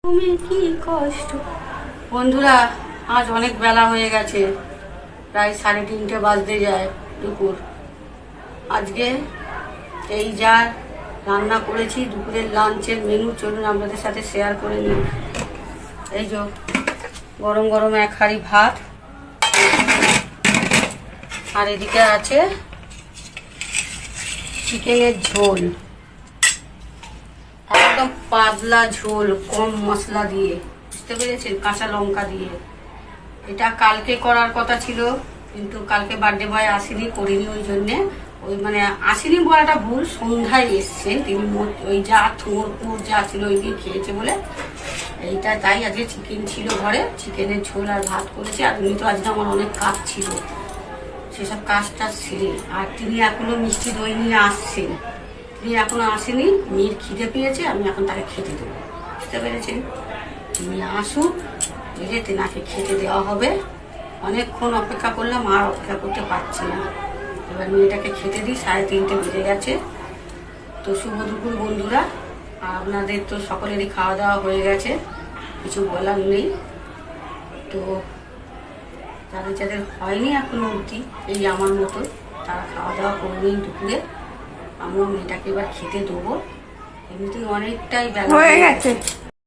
তুমি কি কষ্ট। বন্ধুরা, আজ অনেক বেলা হয়ে গেছে, প্রায় 3:30 বাজতে যায় দুপুর। আজকে এই যা রান্না করেছি, দুপুরের লাঞ্চের মেনু চলুন আপনাদের সাথে শেয়ার করে নিই। এই যে গরম গরম 1 হাঁড়ি ভাত, আর এদিকে আছে চিকেনের ঝোল, একদম পাতলা ঝোল, কম মশলা দিয়ে, বুঝতে পেরেছেন, কাঁচা লঙ্কা দিয়ে। এটা কালকে করার কথা ছিল, কিন্তু কালকে বার্থডে বয় আসেনি, করিনি। ওই জন্যে মানে আসেনি বলাটা ভুল, সন্ধ্যায় এসছে তিনি, ওই যা থোর পুর যা ছিল ওই দিয়ে খেয়েছে বলে এইটা। তাই আজকে চিকেন ছিল ঘরে, চিকেনের ঝোল আর ভাত করেছি। আর উনি তো আজকে আমার অনেক কাজ ছিল, সেসব কাজটা সেরে, আর তিনি এখনো মিষ্টি দই নিয়ে আসছেন। তিনি এখনো আসেনি, মেয়ের খিদে পেয়েছে, আমি এখন তাকে খেতে দেবো, বুঝতে পেরেছেন। তিনি আসুক, বুঝে তেনাকে খেতে দেওয়া হবে। অনেকক্ষণ অপেক্ষা করলাম, আর অপেক্ষা করতে পারছি না। এবার মেয়েটাকে খেতে দিই, 3:30 বেজে গেছে। তো শুভ দুপুর বন্ধুরা, আপনাদের তো সকলেরই খাওয়া দাওয়া হয়ে গেছে, কিছু বলার নেই। তো যাদের যাদের হয়নি এখনো অবধি, এই আমার মতো, তারা খাওয়া দাওয়া করবেন দুপুরে। আমিও মেয়েটাকে এবার খেতে দেবো, এমনিতেই অনেকটাই বেলা হয়ে গেছে।